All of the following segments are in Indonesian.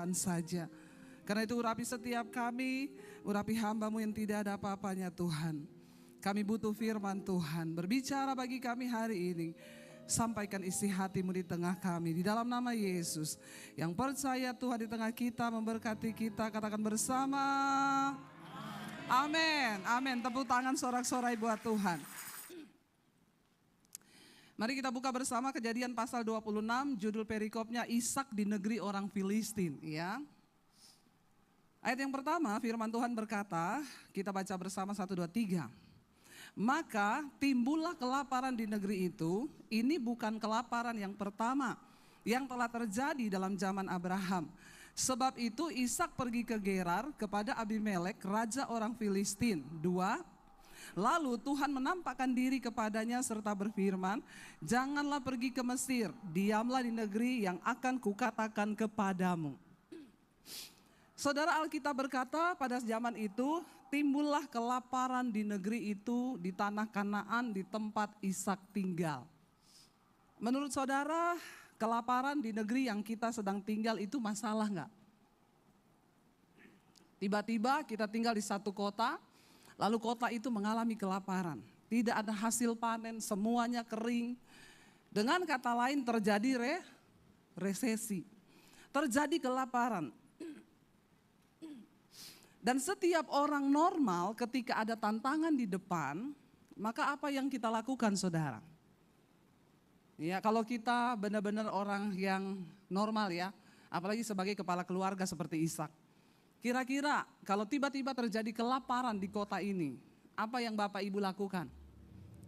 Tuhan saja. Karena itu urapi setiap kami, urapi hamba-Mu yang tidak ada apa-apanya Tuhan. Kami butuh firman Tuhan, berbicara bagi kami hari ini. Sampaikan isi hati-Mu di tengah kami, di dalam nama Yesus. Yang percaya Tuhan di tengah kita, memberkati kita, katakan bersama. Amin, amin. Tepuk tangan sorak-sorai buat Tuhan. Mari kita buka bersama Kejadian pasal 26, judul perikopnya Ishak di negeri orang Filistin. Ya. Ayat yang pertama, firman Tuhan berkata, kita baca bersama 1, 2, 3. Maka timbullah kelaparan di negeri itu. Ini bukan kelaparan yang pertama yang telah terjadi dalam zaman Abraham. Sebab itu Ishak pergi ke Gerar kepada Abimelek, raja orang Filistin. 2. Lalu Tuhan menampakkan diri kepadanya serta berfirman, janganlah pergi ke Mesir, diamlah di negeri yang akan kukatakan kepadamu. Saudara, Alkitab berkata pada zaman itu timbullah kelaparan di negeri itu, di tanah Kanaan, di tempat Ishak tinggal. Menurut saudara, kelaparan di negeri yang kita sedang tinggal itu masalah enggak? Tiba-tiba kita tinggal di satu kota, lalu kota itu mengalami kelaparan. Tidak ada hasil panen, semuanya kering. Dengan kata lain terjadi resesi, terjadi kelaparan. Dan setiap orang normal ketika ada tantangan di depan, maka apa yang kita lakukan saudara? Ya, kalau kita benar-benar orang yang normal ya, apalagi sebagai kepala keluarga seperti Ishak. Kira-kira kalau tiba-tiba terjadi kelaparan di kota ini, apa yang Bapak Ibu lakukan?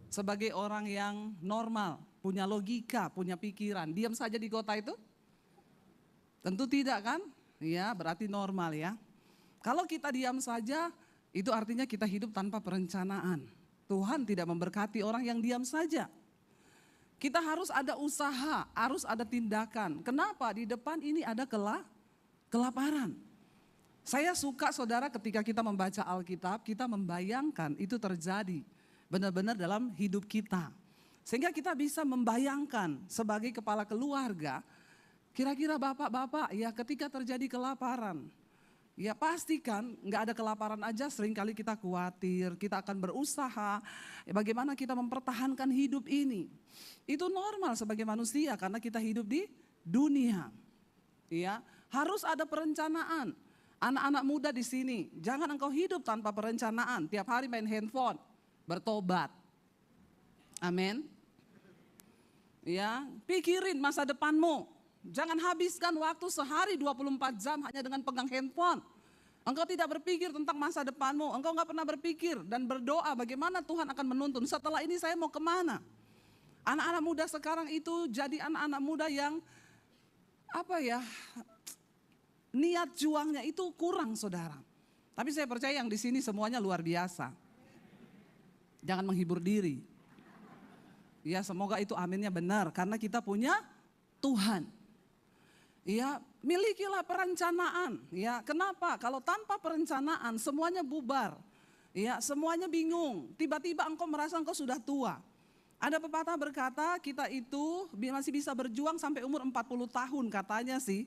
Sebagai orang yang normal, punya logika, punya pikiran, diam saja di kota itu? Tentu tidak kan? Ya, berarti normal ya. Kalau kita diam saja, itu artinya kita hidup tanpa perencanaan. Tuhan tidak memberkati orang yang diam saja. Kita harus ada usaha, harus ada tindakan. Kenapa? Di depan ini ada kelaparan. Saya suka saudara ketika kita membaca Alkitab, kita membayangkan itu terjadi benar-benar dalam hidup kita. Sehingga kita bisa membayangkan sebagai kepala keluarga, kira-kira bapak-bapak ya ketika terjadi kelaparan, ya pastikan nggak ada kelaparan aja seringkali kita khawatir, kita akan berusaha bagaimana kita mempertahankan hidup ini. Itu normal sebagai manusia karena kita hidup di dunia. Ya, harus ada perencanaan. Anak-anak muda di sini, jangan engkau hidup tanpa perencanaan, tiap hari main handphone, bertobat. Amin. Ya, pikirin masa depanmu. Jangan habiskan waktu sehari 24 jam hanya dengan pegang handphone. Engkau tidak berpikir tentang masa depanmu. Engkau gak pernah berpikir dan berdoa bagaimana Tuhan akan menuntun. Setelah ini saya mau kemana? Anak-anak muda sekarang itu jadi anak-anak muda yang niat juangnya itu kurang saudara. Tapi saya percaya yang di sini semuanya luar biasa. Jangan menghibur diri. Ya, semoga itu aminnya benar karena kita punya Tuhan. Ya, milikilah perencanaan. Ya, kenapa? Kalau tanpa perencanaan semuanya bubar. Ya, semuanya bingung. Tiba-tiba engkau merasa engkau sudah tua. Ada pepatah berkata kita itu masih bisa berjuang sampai umur 40 tahun katanya sih.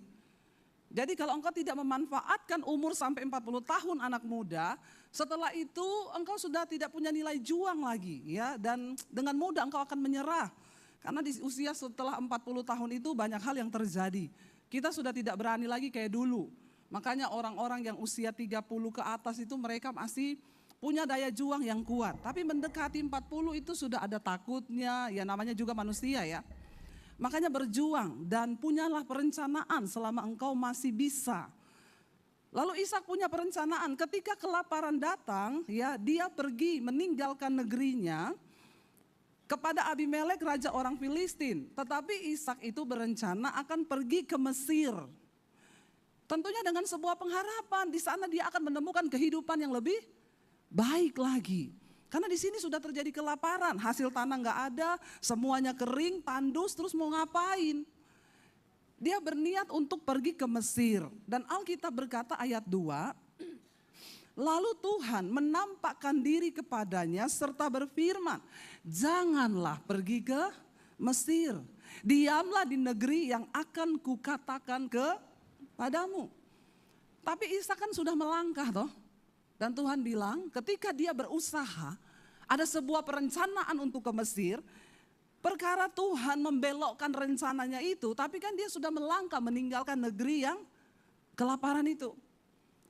Jadi kalau engkau tidak memanfaatkan umur sampai 40 tahun anak muda, setelah itu engkau sudah tidak punya nilai juang lagi ya, dan dengan mudah engkau akan menyerah. Karena di usia setelah 40 tahun itu banyak hal yang terjadi. Kita sudah tidak berani lagi kayak dulu. Makanya orang-orang yang usia 30 ke atas itu mereka masih punya daya juang yang kuat. Tapi mendekati 40 itu sudah ada takutnya, ya namanya juga manusia ya. Makanya berjuang dan punyalah perencanaan selama engkau masih bisa. Lalu Ishak punya perencanaan, ketika kelaparan datang, ya dia pergi meninggalkan negerinya kepada Abimelek raja orang Filistin. Tetapi Ishak itu berencana akan pergi ke Mesir. Tentunya dengan sebuah pengharapan, di sana dia akan menemukan kehidupan yang lebih baik lagi. Karena di sini sudah terjadi kelaparan, hasil tanah nggak ada, semuanya kering, tandus, terus mau ngapain? Dia berniat untuk pergi ke Mesir. Dan Alkitab berkata ayat 2, lalu Tuhan menampakkan diri kepadanya serta berfirman, janganlah pergi ke Mesir, diamlah di negeri yang akan kukatakan kepadamu. Tapi Ishak kan sudah melangkah toh. Dan Tuhan bilang ketika dia berusaha, ada sebuah perencanaan untuk ke Mesir, perkara Tuhan membelokkan rencananya itu, tapi kan dia sudah melangkah meninggalkan negeri yang kelaparan itu.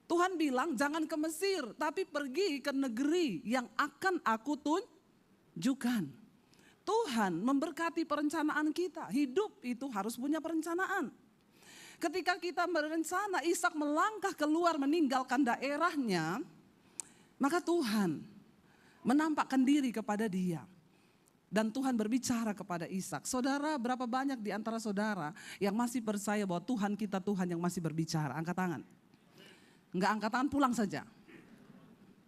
Tuhan bilang jangan ke Mesir, tapi pergi ke negeri yang akan aku tunjukkan. Tuhan memberkati perencanaan kita, hidup itu harus punya perencanaan. Ketika kita berencana, Ishak melangkah keluar meninggalkan daerahnya, maka Tuhan menampakkan diri kepada dia. Dan Tuhan berbicara kepada Ishak. Saudara, berapa banyak di antara saudara yang masih percaya bahwa Tuhan kita Tuhan yang masih berbicara? Angkat tangan. Enggak angkat tangan, pulang saja.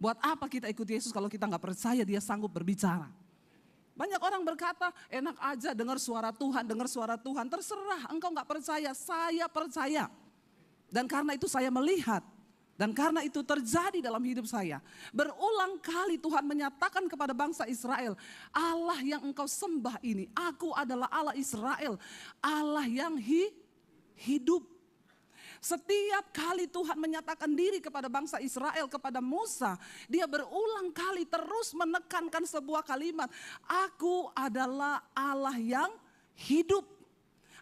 Buat apa kita ikut Yesus kalau kita enggak percaya dia sanggup berbicara? Banyak orang berkata, enak aja dengar suara Tuhan, dengar suara Tuhan. Terserah, engkau enggak percaya, saya percaya. Dan karena itu saya melihat. Dan karena itu terjadi dalam hidup saya. Berulang kali Tuhan menyatakan kepada bangsa Israel, Allah yang engkau sembah ini, aku adalah Allah Israel, Allah yang hidup. Setiap kali Tuhan menyatakan diri kepada bangsa Israel, kepada Musa, dia berulang kali terus menekankan sebuah kalimat, aku adalah Allah yang hidup.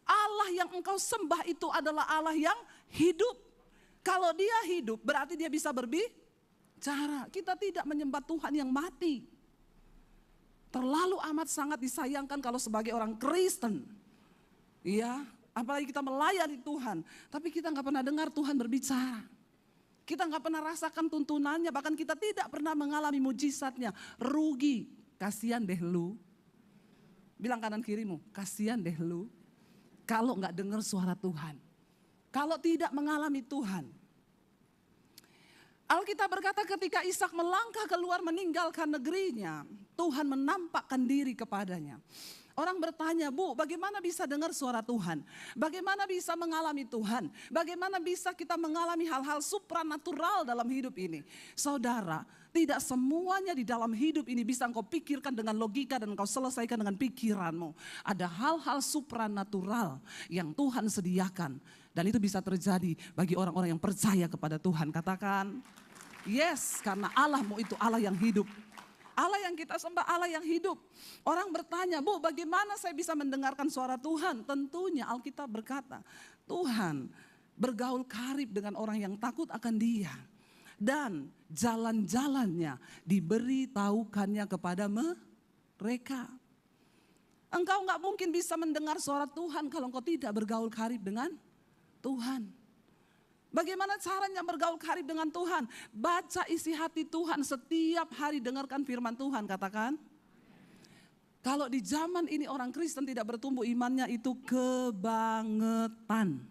Allah yang engkau sembah itu adalah Allah yang hidup. Kalau dia hidup berarti dia bisa berbicara. Kita tidak menyembah Tuhan yang mati. Terlalu amat sangat disayangkan kalau sebagai orang Kristen, ya, apalagi kita melayani Tuhan, tapi kita nggak pernah dengar Tuhan berbicara. Kita nggak pernah rasakan tuntunannya, bahkan kita tidak pernah mengalami mujizatnya. Rugi, kasihan deh lu. Bilang kanan kirimu, kasihan deh lu. Kalau nggak dengar suara Tuhan. Kalau tidak mengalami Tuhan. Alkitab berkata ketika Ishak melangkah keluar meninggalkan negerinya, Tuhan menampakkan diri kepadanya. Orang bertanya, Bu, bagaimana bisa dengar suara Tuhan? Bagaimana bisa mengalami Tuhan? Bagaimana bisa kita mengalami hal-hal supranatural dalam hidup ini? Saudara, tidak semuanya di dalam hidup ini bisa engkau pikirkan dengan logika dan engkau selesaikan dengan pikiranmu. Ada hal-hal supranatural yang Tuhan sediakan. Dan itu bisa terjadi bagi orang-orang yang percaya kepada Tuhan. Katakan, yes, karena Allahmu itu Allah yang hidup. Allah yang kita sembah, Allah yang hidup. Orang bertanya, Bu, bagaimana saya bisa mendengarkan suara Tuhan? Tentunya Alkitab berkata, Tuhan bergaul karib dengan orang yang takut akan Dia. Dan jalan-jalannya diberitahukannya kepada mereka. Engkau nggak mungkin bisa mendengar suara Tuhan kalau engkau tidak bergaul karib dengan Tuhan. Bagaimana caranya bergaul karib dengan Tuhan? Baca isi hati Tuhan setiap hari, dengarkan firman Tuhan, katakan. Kalau di zaman ini orang Kristen tidak bertumbuh imannya itu kebangetan.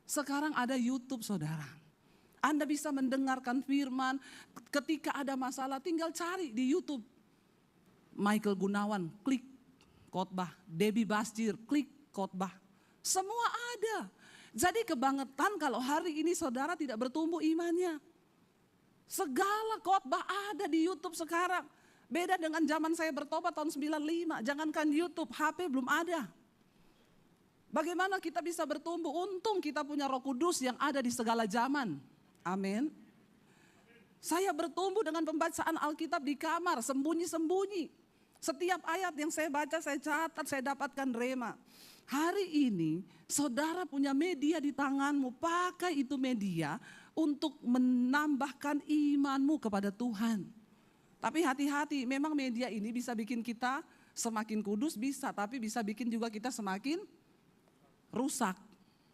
Sekarang ada YouTube, saudara. Anda bisa mendengarkan firman, ketika ada masalah tinggal cari di YouTube. Michael Gunawan, klik khotbah. Debbie Basjir, klik khotbah. Semua ada. Jadi kebangetan kalau hari ini saudara tidak bertumbuh imannya. Segala khotbah ada di YouTube sekarang. Beda dengan zaman saya bertobat tahun 95. Jangankan YouTube, HP belum ada. Bagaimana kita bisa bertumbuh? Untung kita punya Roh Kudus yang ada di segala zaman. Amin. Saya bertumbuh dengan pembacaan Alkitab di kamar, sembunyi-sembunyi. Setiap ayat yang saya baca, saya catat, saya dapatkan rema. Hari ini saudara punya media di tanganmu, pakai itu media untuk menambahkan imanmu kepada Tuhan. Tapi hati-hati, memang media ini bisa bikin kita semakin kudus, bisa, tapi bisa bikin juga kita semakin rusak.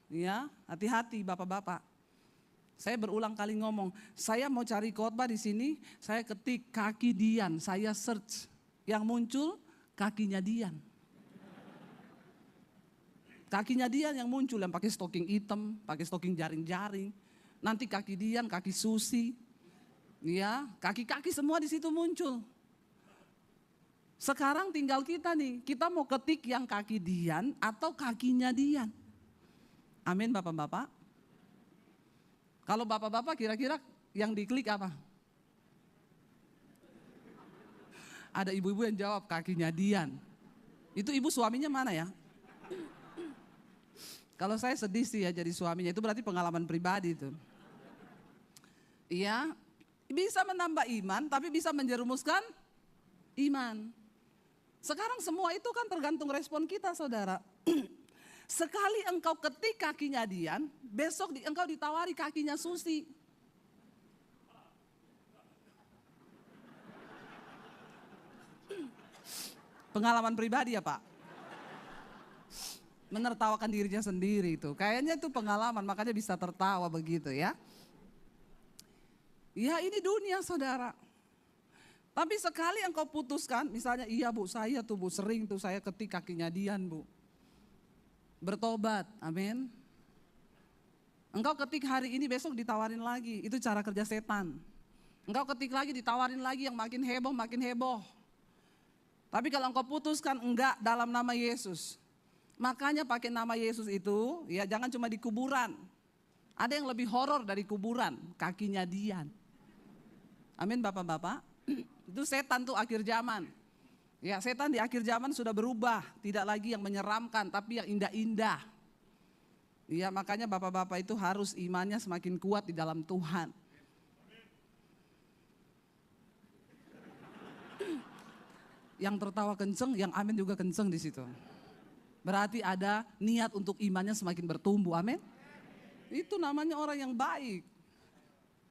Ya, hati-hati Bapak-bapak. Saya berulang kali ngomong, saya mau cari khotbah di sini, saya ketik kaki Dian, saya search, yang muncul kakinya Dian. Kakinya Dian yang muncul, yang pakai stocking hitam, pakai stocking jaring-jaring. Nanti kaki Dian, kaki Susi, ya, kaki-kaki semua di situ muncul. Sekarang tinggal kita nih, kita mau ketik yang kaki Dian atau kakinya Dian. Amin Bapak-bapak. Kalau Bapak-bapak kira-kira yang diklik apa? Ada ibu-ibu yang jawab kakinya Dian. Itu ibu suaminya mana ya? Kalau saya sedih sih ya jadi suaminya, itu berarti pengalaman pribadi itu. Ya, bisa menambah iman, tapi bisa menjerumuskan iman. Sekarang semua itu kan tergantung respon kita, saudara. Sekali engkau ketik kakinya Dian, besok engkau ditawari kakinya Susi. Pengalaman pribadi ya Pak. Menertawakan dirinya sendiri itu. Kayaknya itu pengalaman, makanya bisa tertawa begitu ya. Ya ini dunia saudara. Tapi sekali engkau putuskan, misalnya iya Bu, saya tuh Bu sering tuh saya ketik kakinya Dian Bu. Bertobat, amin. Engkau ketik hari ini besok ditawarin lagi, itu cara kerja setan. Engkau ketik lagi ditawarin lagi yang makin heboh, makin heboh. Tapi kalau engkau putuskan enggak dalam nama Yesus, makanya pakai nama Yesus itu, ya jangan cuma di kuburan. Ada yang lebih horor dari kuburan, kakinya Dian. Amin Bapak-bapak. Itu setan tuh akhir zaman. Ya setan di akhir zaman sudah berubah, tidak lagi yang menyeramkan tapi yang indah-indah. Ya makanya Bapak-bapak itu harus imannya semakin kuat di dalam Tuhan. Yang tertawa kenceng, yang amin juga kenceng di situ. Berarti ada niat untuk imannya semakin bertumbuh, amin. Itu namanya orang yang baik.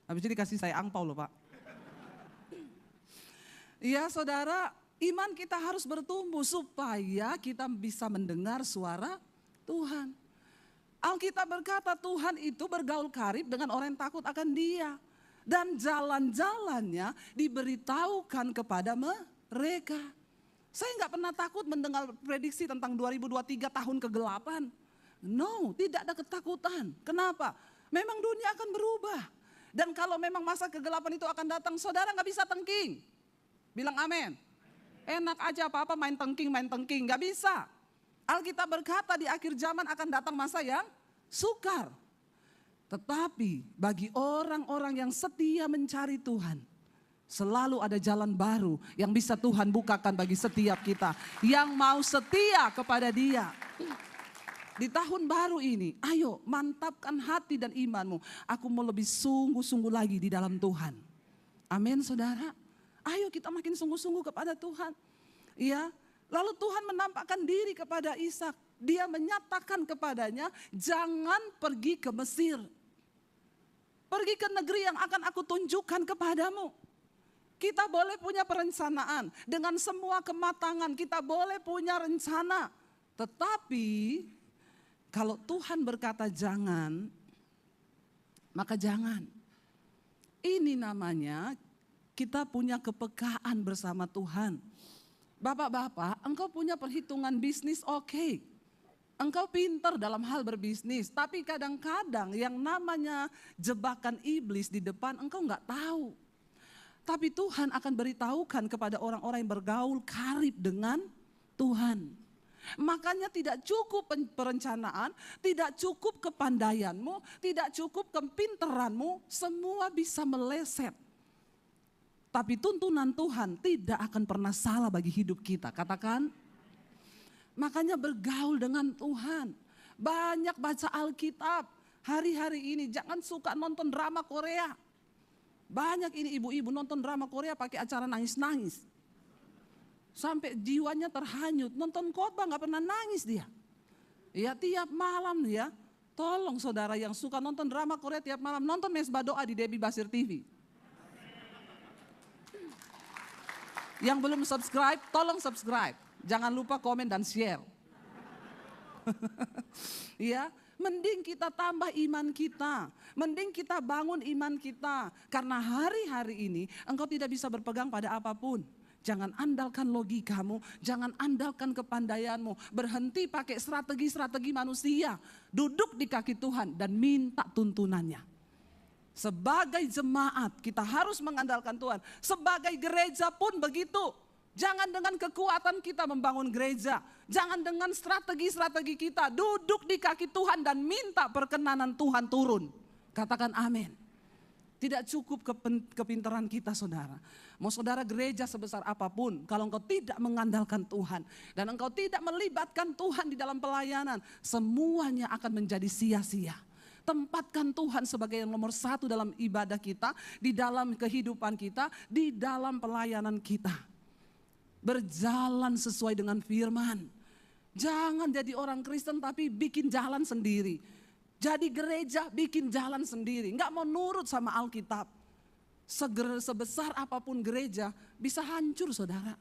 Habis itu dikasih saya angpau loh Pak. Iya saudara, iman kita harus bertumbuh supaya kita bisa mendengar suara Tuhan. Alkitab berkata Tuhan itu bergaul karib dengan orang yang takut akan Dia. Dan jalan-jalannya diberitahukan kepada mereka. Saya nggak pernah takut mendengar prediksi tentang 2023 tahun kegelapan. No, tidak ada ketakutan. Kenapa? Memang dunia akan berubah. Dan kalau memang masa kegelapan itu akan datang, saudara nggak bisa tengking. Bilang amin. Enak aja apa-apa main tengking, nggak bisa. Alkitab berkata di akhir zaman akan datang masa yang sukar. Tetapi bagi orang-orang yang setia mencari Tuhan, selalu ada jalan baru yang bisa Tuhan bukakan bagi setiap kita yang mau setia kepada Dia. Di tahun baru ini, ayo mantapkan hati dan imanmu. Aku mau lebih sungguh-sungguh lagi di dalam Tuhan. Amin saudara. Ayo kita makin sungguh-sungguh kepada Tuhan. Ya, lalu Tuhan menampakkan diri kepada Ishak. Dia menyatakan kepadanya, jangan pergi ke Mesir. Pergi ke negeri yang akan aku tunjukkan kepadamu. Kita boleh punya perencanaan dengan semua kematangan, kita boleh punya rencana. Tetapi kalau Tuhan berkata jangan, maka jangan. Ini namanya kita punya kepekaan bersama Tuhan. Bapak-bapak, engkau punya perhitungan bisnis oke. Engkau pintar dalam hal berbisnis, tapi kadang-kadang yang namanya jebakan iblis di depan engkau nggak tahu. Tapi Tuhan akan beritahukan kepada orang-orang yang bergaul karib dengan Tuhan. Makanya tidak cukup perencanaan, tidak cukup kepandaianmu, tidak cukup kepintaranmu, semua bisa meleset. Tapi tuntunan Tuhan tidak akan pernah salah bagi hidup kita, katakan. Makanya bergaul dengan Tuhan, banyak baca Alkitab. Hari-hari ini jangan suka nonton drama Korea. Banyak ini ibu-ibu nonton drama Korea pakai acara nangis-nangis. Sampai jiwanya terhanyut, nonton khotbah gak pernah nangis dia. Ya tiap malam ya, tolong saudara yang suka nonton drama Korea tiap malam, nonton Mesbah Doa di Debbie Basir TV. Yang belum subscribe, tolong subscribe. Jangan lupa komen dan share. Ya, mending kita tambah iman kita. Mending kita bangun iman kita. Karena hari-hari ini engkau tidak bisa berpegang pada apapun. Jangan andalkan logikamu, jangan andalkan kepandaianmu. Berhenti pakai strategi-strategi manusia. Duduk di kaki Tuhan dan minta tuntunannya. Sebagai jemaat kita harus mengandalkan Tuhan. Sebagai gereja pun begitu. Jangan dengan kekuatan kita membangun gereja. Jangan dengan strategi-strategi kita. Duduk di kaki Tuhan dan minta perkenanan Tuhan turun. Katakan amin. Tidak cukup kepintaran kita saudara. Mau saudara gereja sebesar apapun. Kalau engkau tidak mengandalkan Tuhan. Dan engkau tidak melibatkan Tuhan di dalam pelayanan. Semuanya akan menjadi sia-sia. Tempatkan Tuhan sebagai yang nomor satu dalam ibadah kita, di dalam kehidupan kita, di dalam pelayanan kita. Berjalan sesuai dengan firman. Jangan jadi orang Kristen tapi bikin jalan sendiri. Jadi gereja bikin jalan sendiri. Nggak mau nurut sama Alkitab. Sebesar apapun gereja bisa hancur saudara.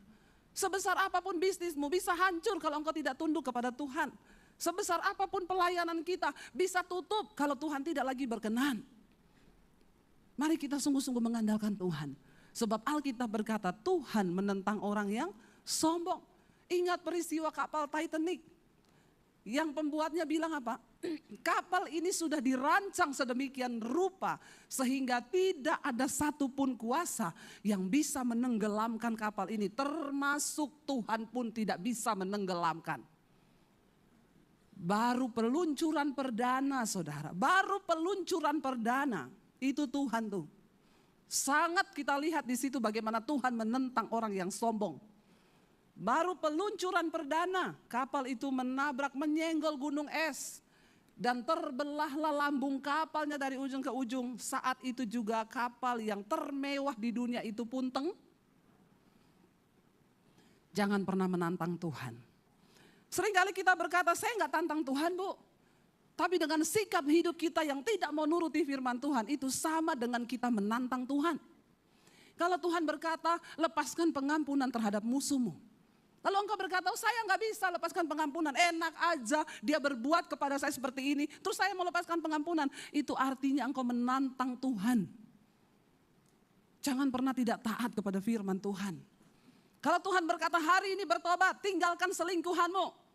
Sebesar apapun bisnismu bisa hancur kalau engkau tidak tunduk kepada Tuhan. Sebesar apapun pelayanan kita bisa tutup kalau Tuhan tidak lagi berkenan. Mari kita sungguh-sungguh mengandalkan Tuhan. Sebab Alkitab berkata Tuhan menentang orang yang sombong. Ingat peristiwa kapal Titanic. Yang pembuatnya bilang apa? Kapal ini sudah dirancang sedemikian rupa sehingga tidak ada satupun kuasa yang bisa menenggelamkan kapal ini. Termasuk Tuhan pun tidak bisa menenggelamkan. Baru peluncuran perdana saudara, baru peluncuran perdana itu Tuhan tuh. Sangat kita lihat di situ bagaimana Tuhan menentang orang yang sombong. Baru peluncuran perdana, kapal itu menabrak, menyenggol gunung es. Dan terbelahlah lambung kapalnya dari ujung ke ujung. Saat itu juga kapal yang termewah di dunia itu pun Jangan pernah menantang Tuhan. Seringkali kita berkata, saya nggak tantang Tuhan bu. Tapi dengan sikap hidup kita yang tidak mau nuruti firman Tuhan, itu sama dengan kita menantang Tuhan. Kalau Tuhan berkata, lepaskan pengampunan terhadap musuhmu. Lalu engkau berkata, oh, saya nggak bisa lepaskan pengampunan. Enak aja dia berbuat kepada saya seperti ini. Terus saya mau lepaskan pengampunan. Itu artinya engkau menantang Tuhan. Jangan pernah tidak taat kepada firman Tuhan. Kalau Tuhan berkata hari ini bertobat, tinggalkan selingkuhanmu.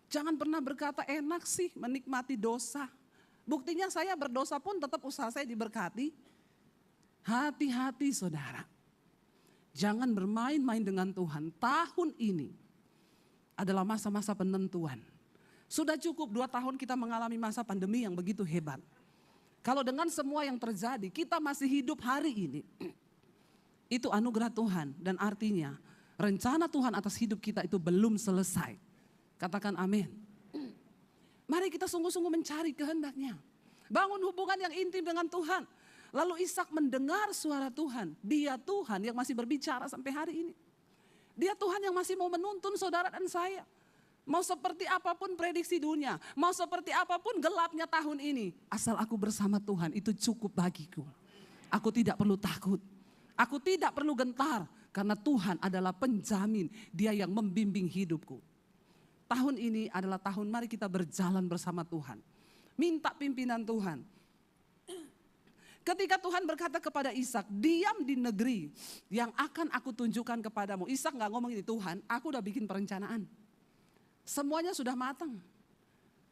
Jangan pernah berkata enak sih menikmati dosa. Buktinya saya berdosa pun tetap usaha saya diberkati. Hati-hati saudara. Jangan bermain-main dengan Tuhan. Tahun ini adalah masa-masa penentuan. Sudah cukup 2 tahun kita mengalami masa pandemi yang begitu hebat. Kalau dengan semua yang terjadi kita masih hidup hari ini. Itu anugerah Tuhan dan artinya rencana Tuhan atas hidup kita itu belum selesai. Katakan amin. Mari kita sungguh-sungguh mencari kehendaknya. Bangun hubungan yang intim dengan Tuhan. Lalu Ishak mendengar suara Tuhan. Dia Tuhan yang masih berbicara sampai hari ini. Dia Tuhan yang masih mau menuntun saudara dan saya. Mau seperti apapun prediksi dunia. Mau seperti apapun gelapnya tahun ini. Asal aku bersama Tuhan itu cukup bagiku. Aku tidak perlu takut. Aku tidak perlu gentar karena Tuhan adalah penjamin, Dia yang membimbing hidupku. Tahun ini adalah tahun mari kita berjalan bersama Tuhan. Minta pimpinan Tuhan. Ketika Tuhan berkata kepada Ishak, diam di negeri yang akan aku tunjukkan kepadamu. Ishak gak ngomong ini, Tuhan aku udah bikin perencanaan. Semuanya sudah matang.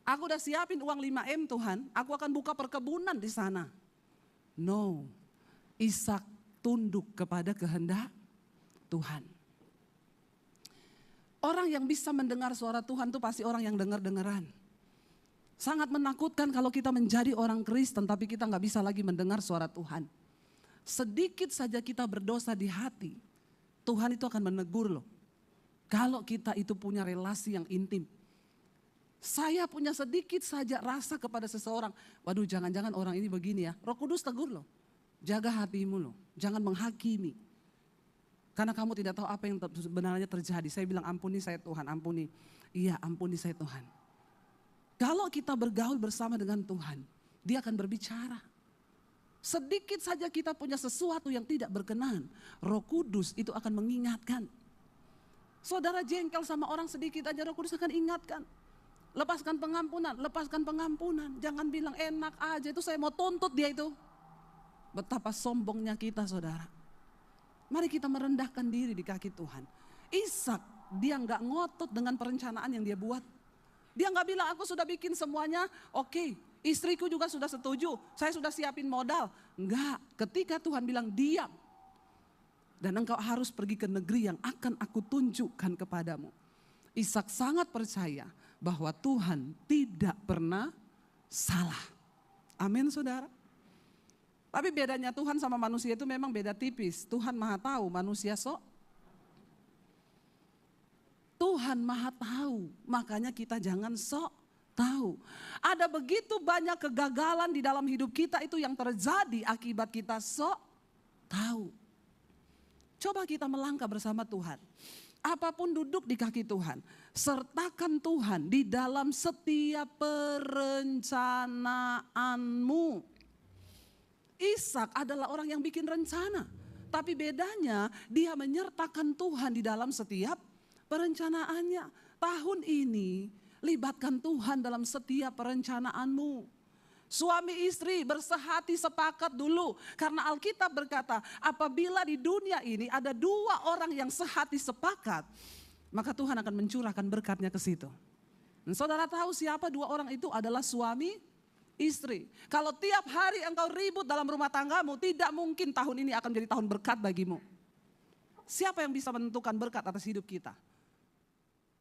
Aku udah siapin uang 5M Tuhan, aku akan buka perkebunan di sana. No, Ishak tunduk kepada kehendak Tuhan. Orang yang bisa mendengar suara Tuhan itu pasti orang yang dengar-dengaran. Sangat menakutkan kalau kita menjadi orang Kristen tapi kita gak bisa lagi mendengar suara Tuhan. Sedikit saja kita berdosa di hati, Tuhan itu akan menegur loh. Kalau kita itu punya relasi yang intim. Saya punya sedikit saja rasa kepada seseorang, waduh jangan-jangan orang ini begini ya. Roh Kudus tegur loh. Jaga hatimu loh, jangan menghakimi. Karena kamu tidak tahu apa yang sebenarnya terjadi. Saya bilang ampuni saya Tuhan, ampuni. Iya ampuni saya Tuhan. Kalau kita bergaul bersama dengan Tuhan, Dia akan berbicara. Sedikit saja kita punya sesuatu yang tidak berkenan, Roh Kudus itu akan mengingatkan. Saudara jengkel sama orang sedikit aja, Roh Kudus akan ingatkan. Lepaskan pengampunan, lepaskan pengampunan. Jangan bilang enak aja, itu saya mau tuntut dia itu. Betapa sombongnya kita saudara. Mari kita merendahkan diri di kaki Tuhan. Ishak dia gak ngotot dengan perencanaan yang dia buat. Dia gak bilang aku sudah bikin semuanya oke. Istriku juga sudah setuju, saya sudah siapin modal. Enggak, ketika Tuhan bilang diam. Dan engkau harus pergi ke negeri yang akan aku tunjukkan kepadamu. Ishak sangat percaya bahwa Tuhan tidak pernah salah. Amin saudara. Tapi bedanya Tuhan sama manusia itu memang beda tipis. Tuhan maha tahu, manusia sok. Tuhan maha tahu, makanya kita jangan sok tahu. Ada begitu banyak kegagalan di dalam hidup kita itu yang terjadi akibat kita sok tahu. Coba kita melangkah bersama Tuhan. Apapun duduk di kaki Tuhan, sertakan Tuhan di dalam setiap perencanaanmu. Ishak adalah orang yang bikin rencana, tapi bedanya dia menyertakan Tuhan di dalam setiap perencanaannya. Tahun ini libatkan Tuhan dalam setiap perencanaanmu. Suami istri bersehati sepakat dulu. Karena Alkitab berkata, apabila di dunia ini ada dua orang yang sehati sepakat, maka Tuhan akan mencurahkan berkatnya ke situ. Dan saudara tahu siapa dua orang itu? Adalah suami istri. Kalau tiap hari engkau ribut dalam rumah tanggamu, tidak mungkin tahun ini akan menjadi tahun berkat bagimu. Siapa yang bisa menentukan berkat atas hidup kita?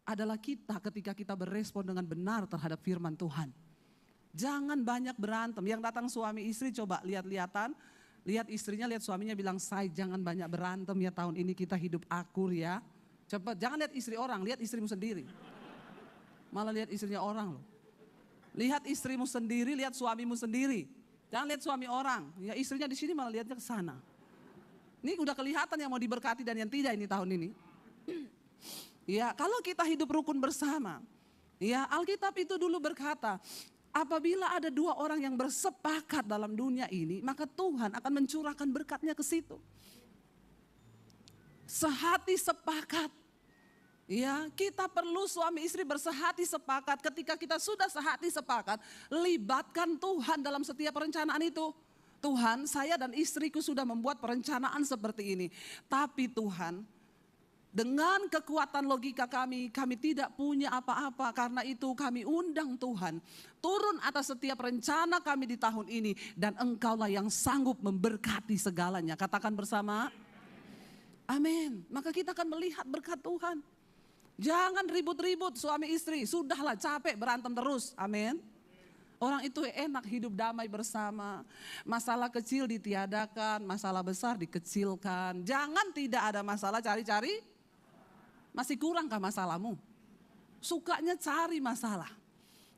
Adalah kita ketika kita berespon dengan benar terhadap firman Tuhan. Jangan banyak berantem. Yang datang suami istri coba lihat-lihatan. Lihat istrinya, lihat suaminya bilang, "Say, jangan banyak berantem ya, tahun ini kita hidup akur ya." Cepat, jangan lihat istri orang, lihat istrimu sendiri. Malah lihat istrinya orang loh. Lihat istrimu sendiri, lihat suamimu sendiri. Jangan lihat suami orang. Ya istrinya di sini malah lihatnya ke sana. Ini udah kelihatan yang mau diberkati dan yang tidak ini tahun ini. Ya, kalau kita hidup rukun bersama. Ya, Alkitab itu dulu berkata, apabila ada dua orang yang bersepakat dalam dunia ini, maka Tuhan akan mencurahkan berkatnya ke situ. Sehati sepakat. Ya, kita perlu suami istri bersehati sepakat. Ketika kita sudah sehati sepakat, libatkan Tuhan dalam setiap perencanaan itu. Tuhan, saya dan istriku sudah membuat perencanaan seperti ini. Tapi Tuhan, dengan kekuatan logika kami tidak punya apa-apa. Karena itu kami undang Tuhan turun atas setiap rencana kami di tahun ini. Dan Engkaulah yang sanggup memberkati segalanya. Katakan bersama, amin. Maka kita akan melihat berkat Tuhan. Jangan ribut-ribut suami istri. Sudahlah, capek berantem terus, amin. Orang itu enak hidup damai bersama. Masalah kecil ditiadakan, masalah besar dikecilkan. Jangan tidak ada masalah cari-cari. Masih kurangkah masalahmu? Sukanya cari masalah.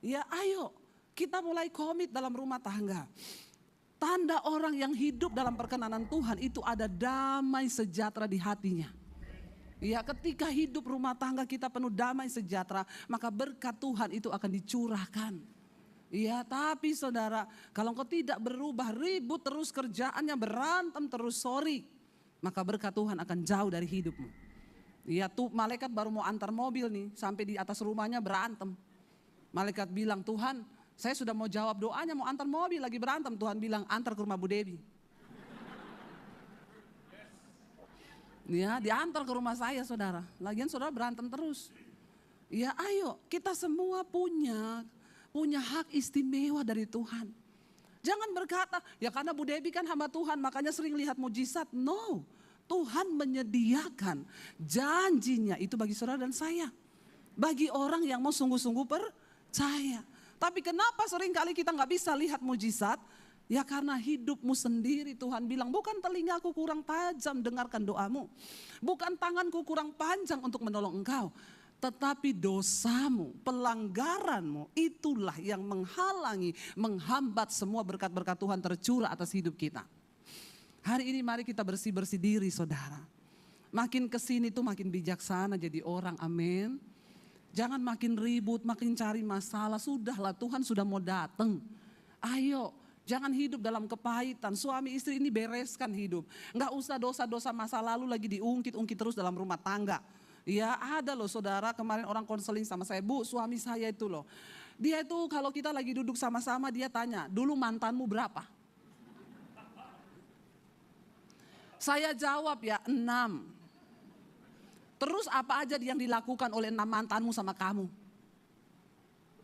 Ya ayo kita mulai komit dalam rumah tangga. Tanda orang yang hidup dalam perkenanan Tuhan itu ada damai sejahtera di hatinya. Ya ketika hidup rumah tangga kita penuh damai sejahtera, maka berkat Tuhan itu akan dicurahkan. Ya tapi saudara, kalau engkau tidak berubah, ribut terus kerjaannya, berantem terus, sorry. Maka berkat Tuhan akan jauh dari hidupmu. Ya tuh malaikat baru mau antar mobil nih, sampai di atas rumahnya berantem. Malaikat bilang, Tuhan saya sudah mau jawab doanya, mau antar mobil lagi berantem. Tuhan bilang, antar ke rumah Bu Debi. Ya diantar ke rumah saya saudara, lagian saudara berantem terus. Ya ayo kita semua punya hak istimewa dari Tuhan. Jangan berkata, ya karena Bu Debi kan hamba Tuhan makanya sering lihat mujizat. No. Tuhan menyediakan janjinya itu bagi saudara dan saya. Bagi orang yang mau sungguh-sungguh percaya. Tapi kenapa seringkali kita gak bisa lihat mujizat? Ya karena hidupmu sendiri. Tuhan bilang, bukan telingaku kurang tajam dengarkan doamu. Bukan tanganku kurang panjang untuk menolong engkau. Tetapi dosamu, pelanggaranmu itulah yang menghalangi, menghambat semua berkat-berkat Tuhan tercurah atas hidup kita. Hari ini mari kita bersih-bersih diri saudara. Makin kesini tuh makin bijaksana jadi orang, amin. Jangan makin ribut, makin cari masalah. Sudahlah, Tuhan sudah mau datang. Ayo, jangan hidup dalam kepahitan. Suami istri ini bereskan hidup. Enggak usah dosa-dosa masa lalu lagi diungkit-ungkit terus dalam rumah tangga. Ya ada loh saudara, kemarin orang konseling sama saya, Bu suami saya itu loh. Dia itu kalau kita lagi duduk sama-sama dia tanya, dulu mantanmu berapa? Saya jawab ya 6. Terus apa aja yang dilakukan oleh 6 mantanmu sama kamu?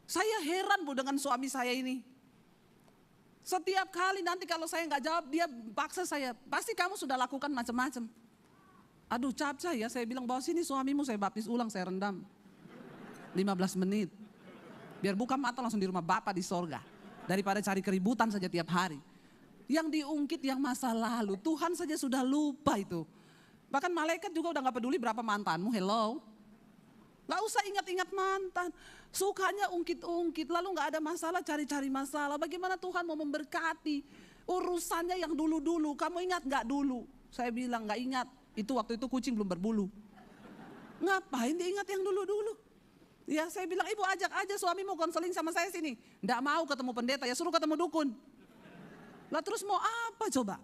Saya heran Bu dengan suami saya ini. Setiap kali nanti kalau saya nggak jawab dia paksa saya. Pasti kamu sudah lakukan macam-macam. Aduh capcay ya, saya bilang bawa sini suamimu saya baptis ulang, saya rendam. 15 menit. Biar buka mata langsung di rumah Bapa di sorga. Daripada cari keributan saja tiap hari. Yang diungkit yang masa lalu, Tuhan saja sudah lupa itu. Bahkan malaikat juga udah gak peduli berapa mantanmu, hello. Gak usah ingat-ingat mantan. Sukanya ungkit-ungkit, lalu gak ada masalah cari-cari masalah. Bagaimana Tuhan mau memberkati urusannya yang dulu-dulu. Kamu ingat gak dulu? Saya bilang gak ingat, itu waktu itu kucing belum berbulu. Ngapain diingat yang dulu-dulu? Ya saya bilang, ibu ajak aja suamimu konseling sama saya sini. Gak mau ketemu pendeta, ya suruh ketemu dukun. Lah terus mau apa coba?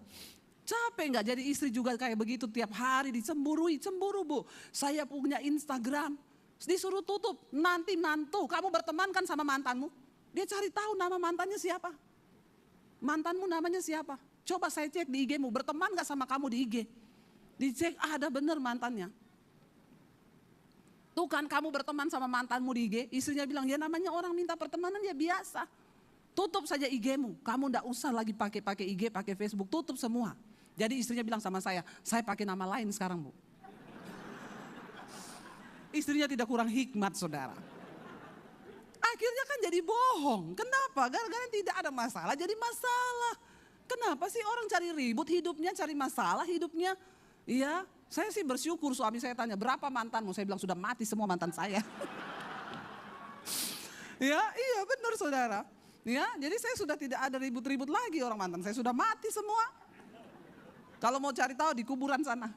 Capek gak jadi istri juga kayak begitu tiap hari dicemburui. Cemburu bu, saya punya Instagram. Disuruh tutup, nanti mantu, kamu berteman kan sama mantanmu. Dia cari tahu nama mantannya siapa. Mantanmu namanya siapa. Coba saya cek di IG-mu, berteman gak sama kamu di IG. Dicek ada bener mantannya. Tuh kan kamu berteman sama mantanmu di IG, istrinya bilang ya namanya orang minta pertemanan ya biasa. Tutup saja IG-mu, kamu ndak usah lagi pakai IG, pakai Facebook, tutup semua. Jadi istrinya bilang sama saya pakai nama lain sekarang bu. Istrinya tidak kurang hikmat saudara. Akhirnya kan jadi bohong, kenapa? Gara-gara tidak ada masalah jadi masalah. Kenapa sih orang cari ribut hidupnya, cari masalah hidupnya? Iya, saya sih bersyukur suami saya tanya berapa mantanmu, saya bilang sudah mati semua mantan saya. Ya, iya benar saudara. Ya, jadi saya sudah tidak ada ribut-ribut lagi orang mantan saya sudah mati semua. Kalau mau cari tahu di kuburan sana.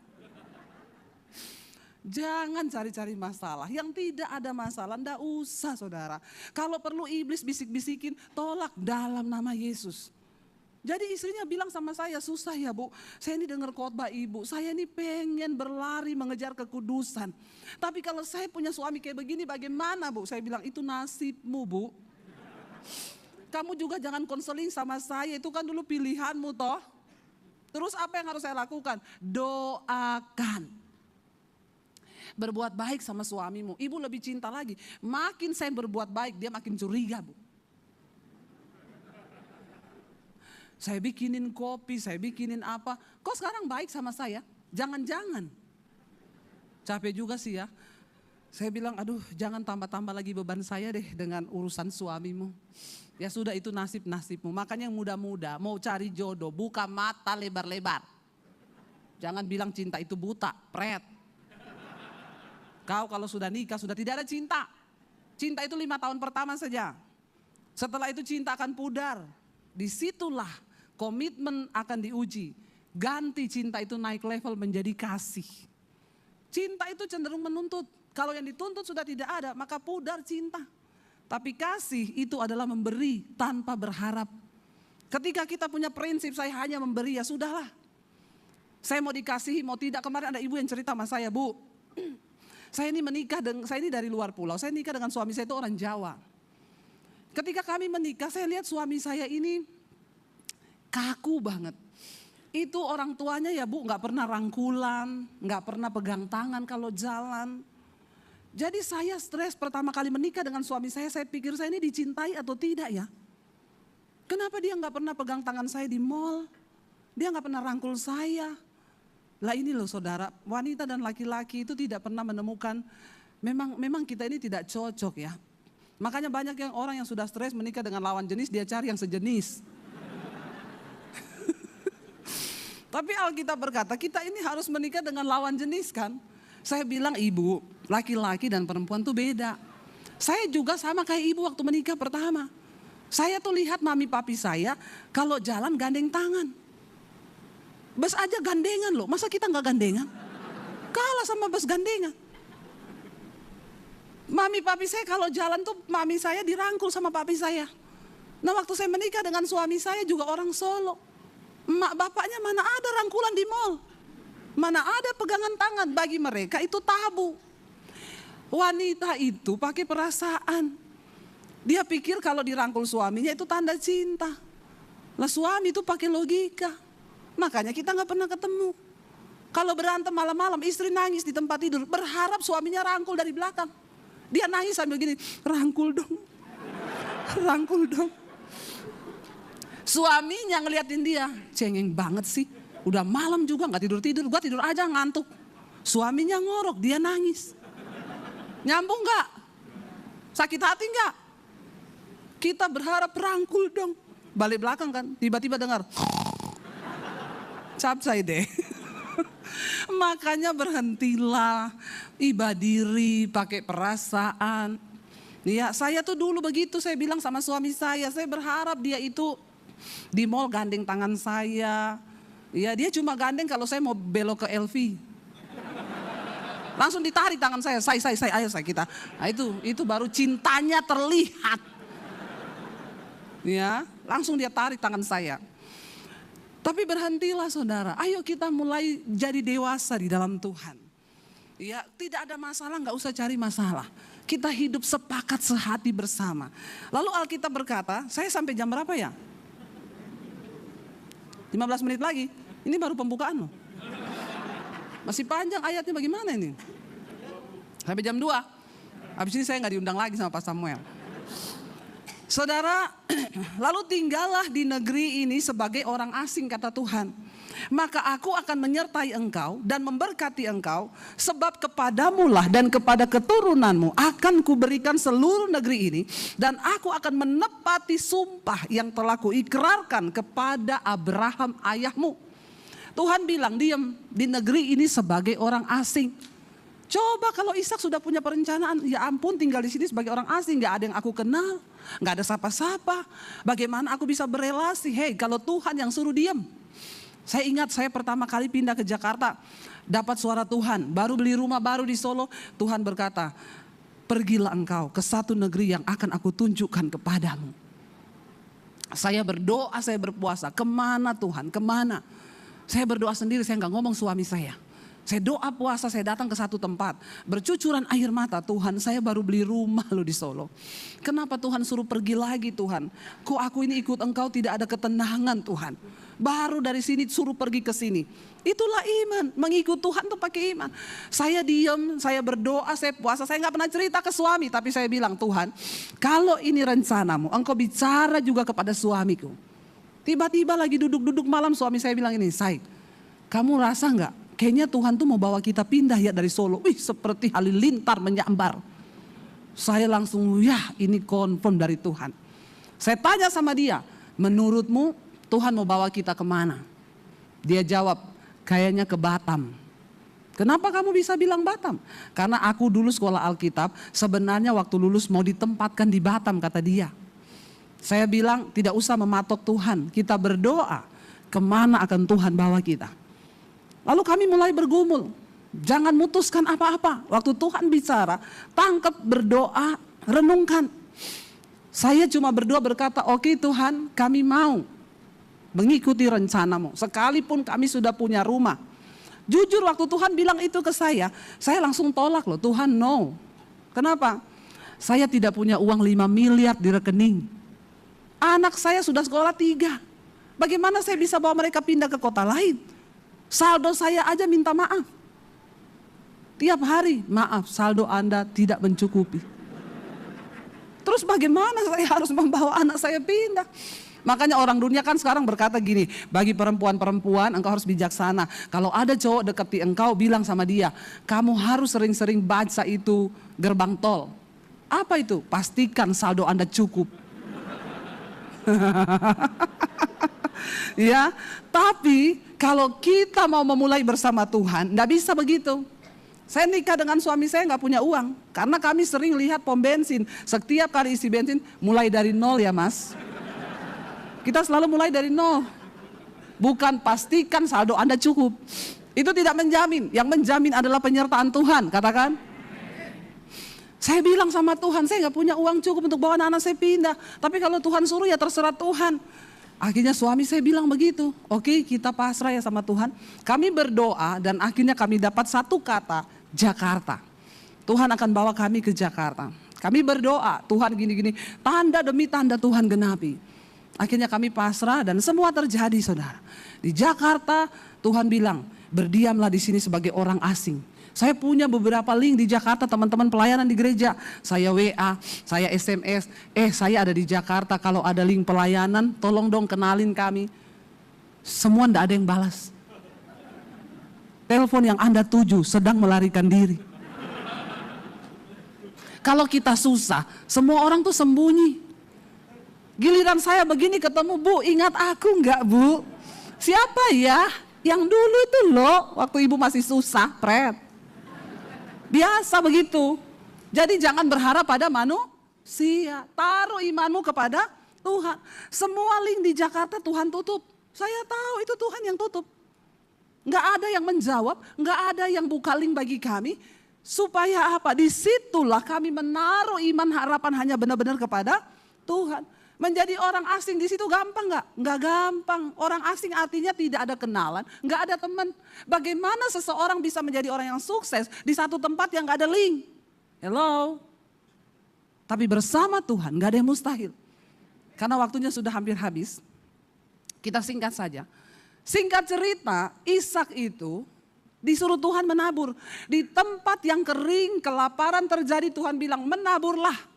Jangan cari-cari masalah, yang tidak ada masalah ndak usah saudara. Kalau perlu iblis bisik-bisikin, tolak dalam nama Yesus. Jadi istrinya bilang sama saya, susah ya bu, saya ini dengar khotbah ibu, saya ini pengen berlari mengejar kekudusan. Tapi kalau saya punya suami kayak begini bagaimana bu? Saya bilang itu nasibmu bu. Kamu juga jangan konseling sama saya, itu kan dulu pilihanmu toh. Terus apa yang harus saya lakukan? Doakan. Berbuat baik sama suamimu, ibu lebih cinta lagi. Makin saya berbuat baik, dia makin curiga bu. Saya bikinin kopi, saya bikinin apa. Kok sekarang baik sama saya? Jangan-jangan. Capek juga sih ya. Saya bilang aduh jangan tambah-tambah lagi beban saya deh dengan urusan suamimu. Ya sudah itu nasib-nasibmu. Makanya yang muda-muda mau cari jodoh buka mata lebar-lebar. Jangan bilang cinta itu buta, pret. Kau kalau sudah nikah sudah tidak ada cinta. Cinta itu 5 tahun pertama saja. Setelah itu cinta akan pudar. Disitulah komitmen akan diuji. Ganti cinta itu naik level menjadi kasih. Cinta itu cenderung menuntut. Kalau yang dituntut sudah tidak ada maka pudar cinta. Tapi kasih itu adalah memberi tanpa berharap. Ketika kita punya prinsip saya hanya memberi ya sudahlah. Saya mau dikasihi mau tidak. Kemarin ada ibu yang cerita sama saya bu. Saya ini menikah, saya ini dari luar pulau, saya nikah dengan suami saya itu orang Jawa. Ketika kami menikah saya lihat suami saya ini kaku banget. Itu orang tuanya ya bu gak pernah rangkulan, gak pernah pegang tangan kalau jalan. Jadi saya stres pertama kali menikah dengan suami saya pikir saya ini dicintai atau tidak ya. Kenapa dia gak pernah pegang tangan saya di mall, dia gak pernah rangkul saya. Lah ini loh saudara, wanita dan laki-laki itu tidak pernah menemukan, memang kita ini tidak cocok ya. Makanya banyak yang orang yang sudah stres menikah dengan lawan jenis, dia cari yang sejenis. Tapi Alkitab berkata kita ini harus menikah dengan lawan jenis kan. Saya bilang ibu, laki-laki dan perempuan tuh beda. Saya juga sama kayak ibu waktu menikah pertama. Saya tuh lihat mami papi saya kalau jalan gandeng tangan. Bus aja gandengan loh, masa kita gak gandengan? Kalah sama bus gandengan. Mami papi saya kalau jalan tuh mami saya dirangkul sama papi saya. Nah waktu saya menikah dengan suami saya juga orang Solo. Emak bapaknya mana ada rangkulan di mall. Mana ada pegangan tangan, bagi mereka itu tabu. Wanita itu pakai perasaan. Dia pikir kalau dirangkul suaminya itu tanda cinta. Lah suami itu pakai logika. Makanya kita gak pernah ketemu. Kalau berantem malam-malam istri nangis di tempat tidur. Berharap suaminya rangkul dari belakang. Dia nangis sambil gini, rangkul dong. Rangkul dong. Suaminya ngeliatin dia, cengeng banget sih. Udah malam juga gak tidur-tidur, gua tidur aja ngantuk. Suaminya ngorok, dia nangis. Nyambung gak? Sakit hati gak? Kita berharap rangkul dong. Balik belakang kan, tiba-tiba dengar. Capcay deh. Makanya berhentilah iba diri, pakai perasaan. Ya, saya tuh dulu begitu, saya bilang sama suami saya berharap dia itu di mall gandeng tangan saya. Ya, dia cuma gandeng kalau saya mau belok ke LV. Langsung ditarik tangan saya, ayo kita. Nah, itu baru cintanya terlihat. Ya, langsung dia tarik tangan saya. Tapi berhentilah saudara, ayo kita mulai jadi dewasa di dalam Tuhan. Ya, tidak ada masalah, nggak usah cari masalah. Kita hidup sepakat sehati bersama. Lalu Alkitab berkata, saya sampai jam berapa ya? 15 menit lagi, ini baru pembukaan loh. Masih panjang ayatnya, bagaimana ini? Sampai jam 2. Habis ini saya nggak diundang lagi sama Pak Samuel. Saudara, lalu tinggallah di negeri ini sebagai orang asing kata Tuhan. Maka aku akan menyertai engkau dan memberkati engkau, sebab kepadamulah dan kepada keturunanmu akan kuberikan seluruh negeri ini, dan aku akan menepati sumpah yang telah kuikrarkan kepada Abraham ayahmu. Tuhan bilang diam di negeri ini sebagai orang asing. Coba kalau Ishak sudah punya perencanaan, ya ampun tinggal di sini sebagai orang asing, gak ada yang aku kenal, gak ada sapa-sapa. Bagaimana aku bisa berelasi? Hei, kalau Tuhan yang suruh diam. Saya ingat saya pertama kali pindah ke Jakarta, dapat suara Tuhan, baru beli rumah baru di Solo. Tuhan berkata, pergilah engkau ke satu negeri yang akan aku tunjukkan kepadamu. Saya berdoa, saya berpuasa, kemana Tuhan, kemana? Saya berdoa sendiri, saya gak ngomong suami saya. Saya doa puasa, saya datang ke satu tempat, bercucuran air mata, Tuhan saya baru beli rumah loh di Solo. Kenapa Tuhan suruh pergi lagi Tuhan? Kok aku ini ikut engkau tidak ada ketenangan Tuhan? Baru dari sini suruh pergi ke sini. Itulah iman, mengikut Tuhan tuh pakai iman. Saya diam, saya berdoa, saya puasa, saya gak pernah cerita ke suami. Tapi saya bilang, Tuhan kalau ini rencanamu, engkau bicara juga kepada suamiku. Tiba-tiba lagi duduk-duduk malam suami saya bilang ini, Say, kamu rasa gak? Kayaknya Tuhan tuh mau bawa kita pindah ya dari Solo. Wih, seperti halilintar menyambar. Saya langsung, ya ini confirm dari Tuhan. Saya tanya sama dia, menurutmu Tuhan mau bawa kita kemana? Dia jawab, kayaknya ke Batam. Kenapa kamu bisa bilang Batam? Karena aku dulu sekolah Alkitab, sebenarnya waktu lulus mau ditempatkan di Batam kata dia. Saya bilang tidak usah mematok Tuhan, kita berdoa kemana akan Tuhan bawa kita. Lalu kami mulai bergumul, jangan mutuskan apa-apa. Waktu Tuhan bicara, tangkap, berdoa, renungkan. Saya cuma berdoa berkata, oke Tuhan, kami mau mengikuti rencanamu. Sekalipun kami sudah punya rumah. Jujur waktu Tuhan bilang itu ke saya langsung tolak loh, Tuhan no. Kenapa? Saya tidak punya uang 5 miliar di rekening. Anak saya sudah sekolah 3. Bagaimana saya bisa bawa mereka pindah ke kota lain? Saldo saya aja minta maaf. Tiap hari, maaf saldo Anda tidak mencukupi. Terus bagaimana saya harus membawa anak saya pindah? Makanya orang dunia kan sekarang berkata gini, bagi perempuan-perempuan engkau harus bijaksana. Kalau ada cowok deketi engkau, bilang sama dia, kamu harus sering-sering baca itu gerbang tol. Apa itu? Pastikan saldo Anda cukup. Ya, tapi kalau kita mau memulai bersama Tuhan, enggak bisa begitu. Saya nikah dengan suami saya nggak punya uang, karena kami sering lihat pom bensin. Setiap kali isi bensin, mulai dari nol ya mas. Kita selalu mulai dari nol. Bukan pastikan saldo Anda cukup. Itu tidak menjamin. Yang menjamin adalah penyertaan Tuhan, katakan. Saya bilang sama Tuhan, saya nggak punya uang cukup untuk bawa anak-anak saya pindah. Tapi kalau Tuhan suruh ya terserah Tuhan. Akhirnya suami saya bilang begitu, oke kita pasrah ya sama Tuhan. Kami berdoa dan akhirnya kami dapat satu kata, Jakarta. Tuhan akan bawa kami ke Jakarta. Kami berdoa, Tuhan gini-gini, tanda demi tanda Tuhan genapi. Akhirnya kami pasrah dan semua terjadi saudara. Di Jakarta Tuhan bilang, berdiamlah di sini sebagai orang asing. Saya punya beberapa link di Jakarta, teman-teman pelayanan di gereja. Saya WA, saya SMS, saya ada di Jakarta, kalau ada link pelayanan tolong dong kenalin kami. Semua enggak ada yang balas. Telepon yang Anda tuju sedang melarikan diri. Kalau kita susah, semua orang tuh sembunyi. Giliran saya begini ketemu, Bu, ingat aku enggak Bu? Siapa ya? Yang dulu itu loh, waktu ibu masih susah, Pret. Biasa begitu. Jadi jangan berharap pada manusia. Taruh imanmu kepada Tuhan. Semua link di Jakarta Tuhan tutup. Saya tahu itu Tuhan yang tutup. Nggak ada yang menjawab, nggak ada yang buka link bagi kami. Supaya apa? Disitulah kami menaruh iman harapan hanya benar-benar kepada Tuhan. Menjadi orang asing di situ gampang nggak? Nggak gampang. Orang asing artinya tidak ada kenalan, nggak ada teman. Bagaimana seseorang bisa menjadi orang yang sukses di satu tempat yang nggak ada link? Hello? Tapi bersama Tuhan nggak ada yang mustahil. Karena waktunya sudah hampir habis, kita singkat saja. Singkat cerita, Ishak itu disuruh Tuhan menabur. Di tempat yang kering, kelaparan terjadi, Tuhan bilang menaburlah.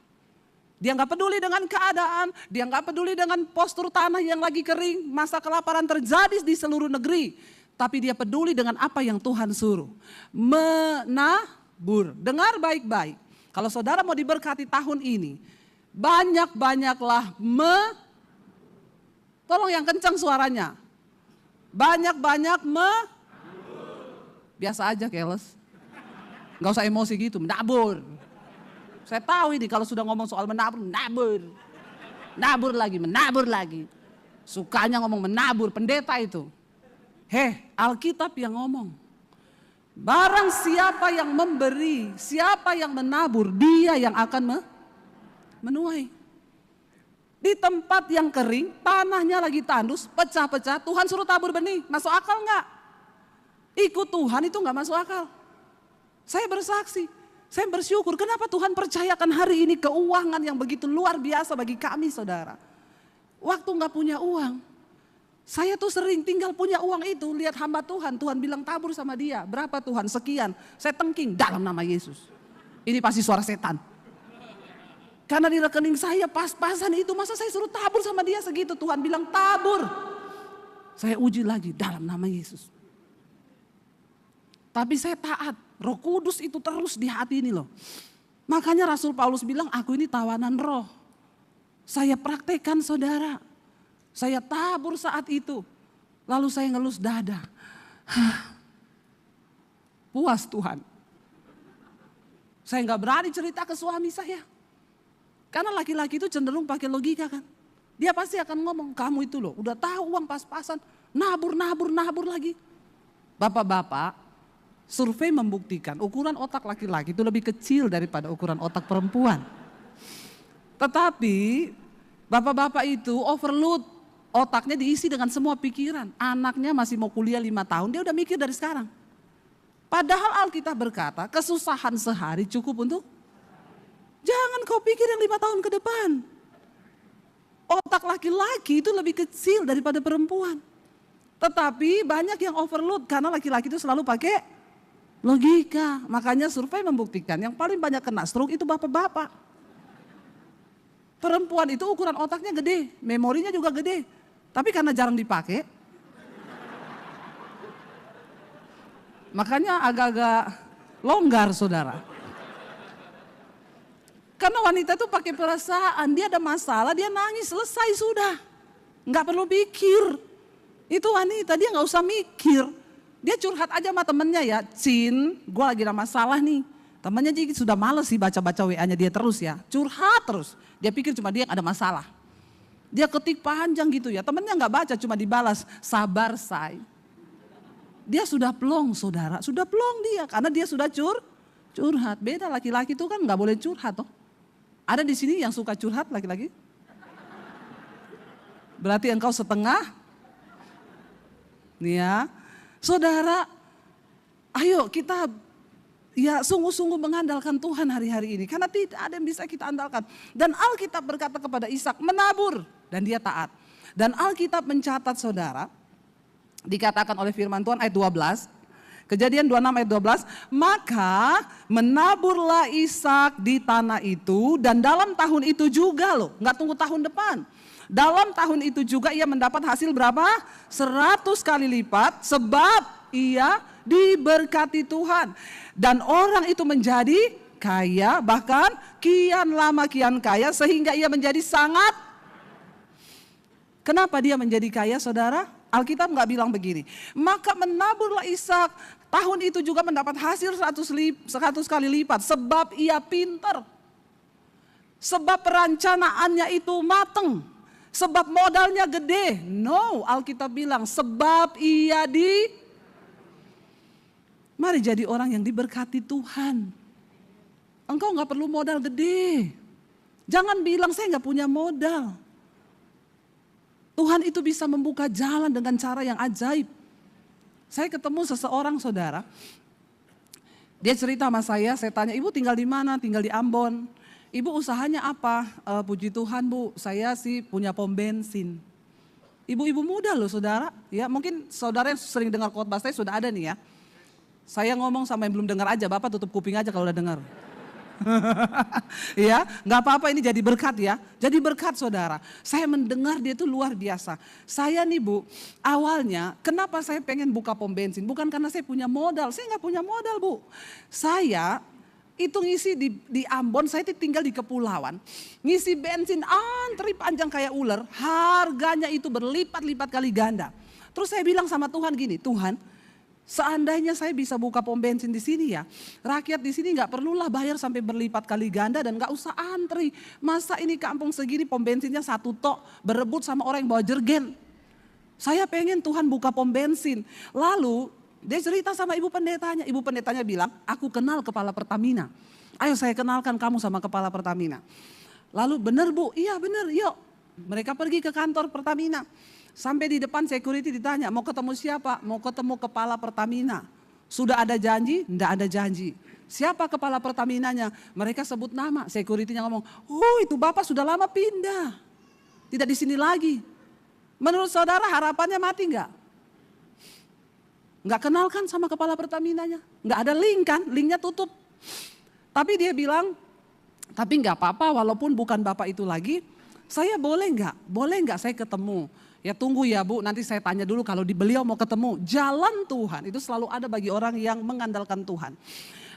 Dia nggak peduli dengan keadaan, dia nggak peduli dengan postur tanah yang lagi kering, masa kelaparan terjadi di seluruh negeri. Tapi dia peduli dengan apa yang Tuhan suruh. Menabur. Dengar baik-baik. Kalau saudara mau diberkati tahun ini, banyak-banyaklah tolong yang kencang suaranya. Banyak-banyak biasa aja keles. Nggak usah emosi gitu, menabur. Saya tahu ini kalau sudah ngomong soal menabur, menabur lagi. Sukanya ngomong menabur, pendeta itu. Alkitab yang ngomong. Barang siapa yang memberi, siapa yang menabur, dia yang akan menuai. Di tempat yang kering, tanahnya lagi tandus, pecah-pecah, Tuhan suruh tabur benih. Masuk akal nggak? Ikut Tuhan itu nggak masuk akal. Saya bersaksi. Saya bersyukur kenapa Tuhan percayakan hari ini keuangan yang begitu luar biasa bagi kami saudara. Waktu gak punya uang, saya tuh sering tinggal punya uang itu, lihat hamba Tuhan, Tuhan bilang tabur sama dia. Berapa Tuhan? Sekian. Saya tengking dalam nama Yesus. Ini pasti suara setan. Karena di rekening saya pas-pasan itu, masa saya suruh tabur sama dia segitu. Tuhan bilang tabur. Saya uji lagi dalam nama Yesus. Tapi saya taat. Roh Kudus itu terus di hati ini loh. Makanya Rasul Paulus bilang, aku ini tawanan roh. Saya praktekkan saudara. Saya tabur saat itu. Lalu saya ngelus dada. Puas Tuhan. Saya gak berani cerita ke suami saya. Karena laki-laki itu cenderung pakai logika kan. Dia pasti akan ngomong, kamu itu loh udah tahu uang pas-pasan. Nabur lagi. Bapak-bapak, survei membuktikan ukuran otak laki-laki itu lebih kecil daripada ukuran otak perempuan. Tetapi bapak-bapak itu overload, otaknya diisi dengan semua pikiran. Anaknya masih mau kuliah 5 tahun, dia udah mikir dari sekarang. Padahal Alkitab berkata kesusahan sehari cukup untuk, jangan kau pikir yang 5 tahun ke depan. Otak laki-laki itu lebih kecil daripada perempuan. Tetapi banyak yang overload karena laki-laki itu selalu pakai logika. Makanya survei membuktikan yang paling banyak kena stroke itu bapak-bapak. Perempuan itu ukuran otaknya gede, memorinya juga gede. Tapi karena jarang dipakai, makanya agak-agak longgar saudara. Karena wanita itu pakai perasaan, dia ada masalah, dia nangis, selesai sudah. Nggak perlu pikir. Itu wanita, dia nggak usah mikir. Dia curhat aja sama temennya ya, Cin, gue lagi ada masalah nih. Temennya jadi sudah males sih baca-baca WA-nya dia terus ya, curhat terus. Dia pikir cuma dia yang ada masalah. Dia ketik panjang gitu ya, temennya nggak baca, cuma dibalas, sabar say. Dia sudah plong saudara, sudah plong dia, karena dia sudah curhat. Beda laki-laki itu kan nggak boleh curhat toh. Ada di sini yang suka curhat laki-laki? Berarti engkau setengah? Nih ya. Saudara, ayo kita ya sungguh-sungguh mengandalkan Tuhan hari-hari ini. Karena tidak ada yang bisa kita andalkan. Dan Alkitab berkata kepada Ishak menabur dan dia taat. Dan Alkitab mencatat saudara, dikatakan oleh firman Tuhan ayat 12. Kejadian 26 ayat 12. Maka menaburlah Ishak di tanah itu dan dalam tahun itu juga loh. Gak tunggu tahun depan. Dalam tahun itu juga ia mendapat hasil berapa? 100 kali lipat sebab ia diberkati Tuhan. Dan orang itu menjadi kaya, bahkan kian lama kian kaya sehingga ia menjadi sangat. Kenapa dia menjadi kaya saudara? Alkitab nggak bilang begini. Maka menaburlah Ishak, tahun itu juga mendapat hasil 100 kali lipat. Sebab ia pintar. Sebab perencanaannya itu mateng. Sebab modalnya gede. No, Alkitab bilang sebab ia Mari jadi orang yang diberkati Tuhan. Engkau gak perlu modal gede. Jangan bilang saya gak punya modal. Tuhan itu bisa membuka jalan dengan cara yang ajaib. Saya ketemu seseorang saudara. Dia cerita sama saya tanya, ibu tinggal di mana? Tinggal di Ambon. Ibu usahanya apa? Puji Tuhan bu, saya sih punya pom bensin. Ibu-ibu muda loh saudara. Ya mungkin saudara yang sering dengar khotbah saya sudah ada nih ya. Saya ngomong sama yang belum dengar aja, Bapak tutup kuping aja kalau udah dengar. Ya, nggak apa-apa, ini jadi berkat ya. Jadi berkat saudara. Saya mendengar dia itu luar biasa. Saya nih bu, awalnya kenapa saya pengen buka pom bensin? Bukan karena saya punya modal, saya nggak punya modal bu. Saya itu ngisi di Ambon, saya tinggal di kepulauan. Ngisi bensin antri panjang kayak ular, harganya itu berlipat-lipat kali ganda. Terus saya bilang sama Tuhan gini, Tuhan, seandainya saya bisa buka pom bensin di sini ya, rakyat di sini nggak perlulah bayar sampai berlipat kali ganda dan nggak usah antri. Masa ini kampung segini pom bensinnya 1 tok, berebut sama orang yang bawa jergen. Saya pengen Tuhan buka pom bensin. Lalu dia cerita sama ibu pendetanya bilang, aku kenal kepala Pertamina. Ayo saya kenalkan kamu sama kepala Pertamina. Lalu benar bu, iya benar, yuk. Mereka pergi ke kantor Pertamina. Sampai di depan security ditanya, mau ketemu siapa? Mau ketemu kepala Pertamina. Sudah ada janji? Tidak ada janji. Siapa kepala Pertaminanya? Mereka sebut nama, security-nya ngomong, oh itu bapak sudah lama pindah. Tidak di sini lagi. Menurut saudara harapannya mati enggak? Enggak kenal kan sama kepala Pertaminanya? Enggak ada link kan, linknya tutup. Tapi dia bilang, tapi enggak apa-apa walaupun bukan bapak itu lagi, saya boleh enggak saya ketemu? Ya tunggu ya bu, nanti saya tanya dulu kalau beliau mau ketemu. Jalan Tuhan itu selalu ada bagi orang yang mengandalkan Tuhan.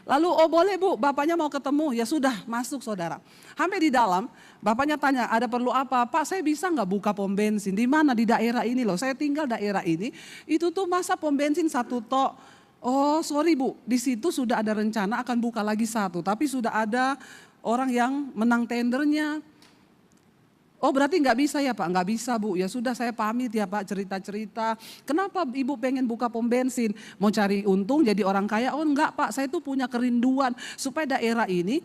Lalu oh boleh bu, bapaknya mau ketemu, ya sudah masuk saudara. Sampai di dalam, bapaknya tanya ada perlu apa? Pak saya bisa nggak buka pom bensin? Di mana? Di daerah ini loh, saya tinggal daerah ini. Itu tuh masa pom bensin 1 tok. Oh sorry bu, di situ sudah ada rencana akan buka lagi 1. Tapi sudah ada orang yang menang tendernya. Oh berarti nggak bisa ya Pak? Nggak bisa Bu, ya sudah saya pamit ya Pak, cerita-cerita. Kenapa Ibu pengen buka pom bensin? Mau cari untung jadi orang kaya? Oh enggak Pak, saya tuh punya kerinduan supaya daerah ini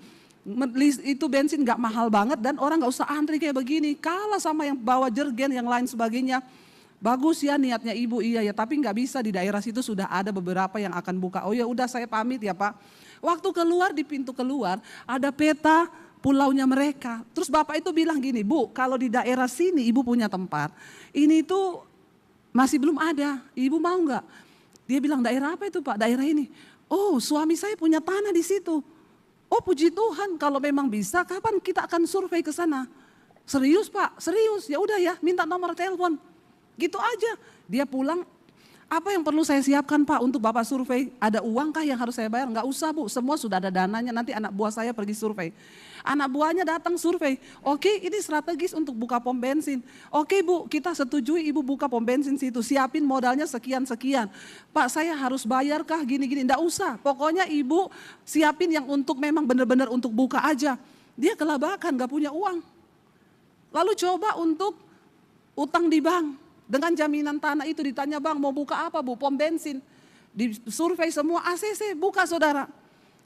itu bensin nggak mahal banget dan orang nggak usah antri kayak begini. Kalah sama yang bawa jergen yang lain sebagainya. Bagus ya niatnya Ibu, iya ya, tapi nggak bisa, di daerah situ sudah ada beberapa yang akan buka. Oh ya udah saya pamit ya Pak. Waktu keluar di pintu keluar ada peta pulaunya mereka. Terus bapak itu bilang gini, Bu kalau di daerah sini ibu punya tempat, ini tuh masih belum ada, ibu mau nggak? Dia bilang daerah apa itu Pak? Daerah ini. Oh suami saya punya tanah di situ. Oh puji Tuhan kalau memang bisa, kapan kita akan survei ke sana? Serius Pak? Serius? Ya udah ya, minta nomor telepon. Gitu aja. Dia pulang. Apa yang perlu saya siapkan Pak untuk Bapak survei? Ada uang kah yang harus saya bayar? Enggak usah Bu, semua sudah ada dananya, nanti anak buah saya pergi survei. Anak buahnya datang survei, oke ini strategis untuk buka pom bensin. Oke Bu, kita setujui Ibu buka pom bensin situ, siapin modalnya sekian-sekian. Pak saya harus bayar kah gini-gini? Enggak usah, pokoknya Ibu siapin yang untuk memang benar-benar untuk buka aja. Dia kelabakan, gak punya uang. Lalu coba untuk utang di bank. Dengan jaminan tanah itu ditanya bang mau buka apa Bu? Pom bensin. Di survei semua ACC buka saudara.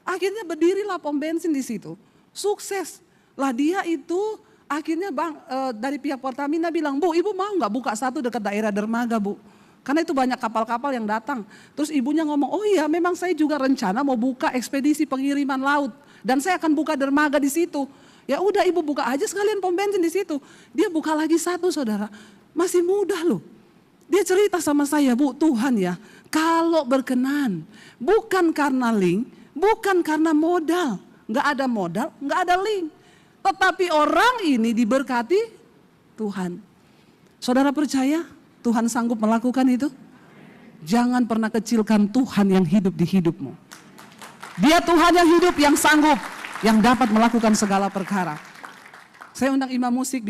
Akhirnya berdirilah pom bensin di situ. Sukses. Lah dia itu akhirnya bang dari pihak Pertamina bilang Bu ibu mau nggak buka 1 dekat daerah dermaga Bu? Karena itu banyak kapal-kapal yang datang. Terus ibunya ngomong oh iya memang saya juga rencana mau buka ekspedisi pengiriman laut. Dan saya akan buka dermaga di situ. Ya udah ibu buka aja sekalian pom bensin di situ. Dia buka lagi 1 saudara. Masih muda loh. Dia cerita sama saya, Bu Tuhan ya, kalau berkenan, bukan karena link, bukan karena modal. Nggak ada modal, nggak ada link. Tetapi orang ini diberkati Tuhan. Saudara percaya Tuhan sanggup melakukan itu? Jangan pernah kecilkan Tuhan yang hidup di hidupmu. Dia Tuhan yang hidup, yang sanggup, yang dapat melakukan segala perkara. Saya undang imam musik.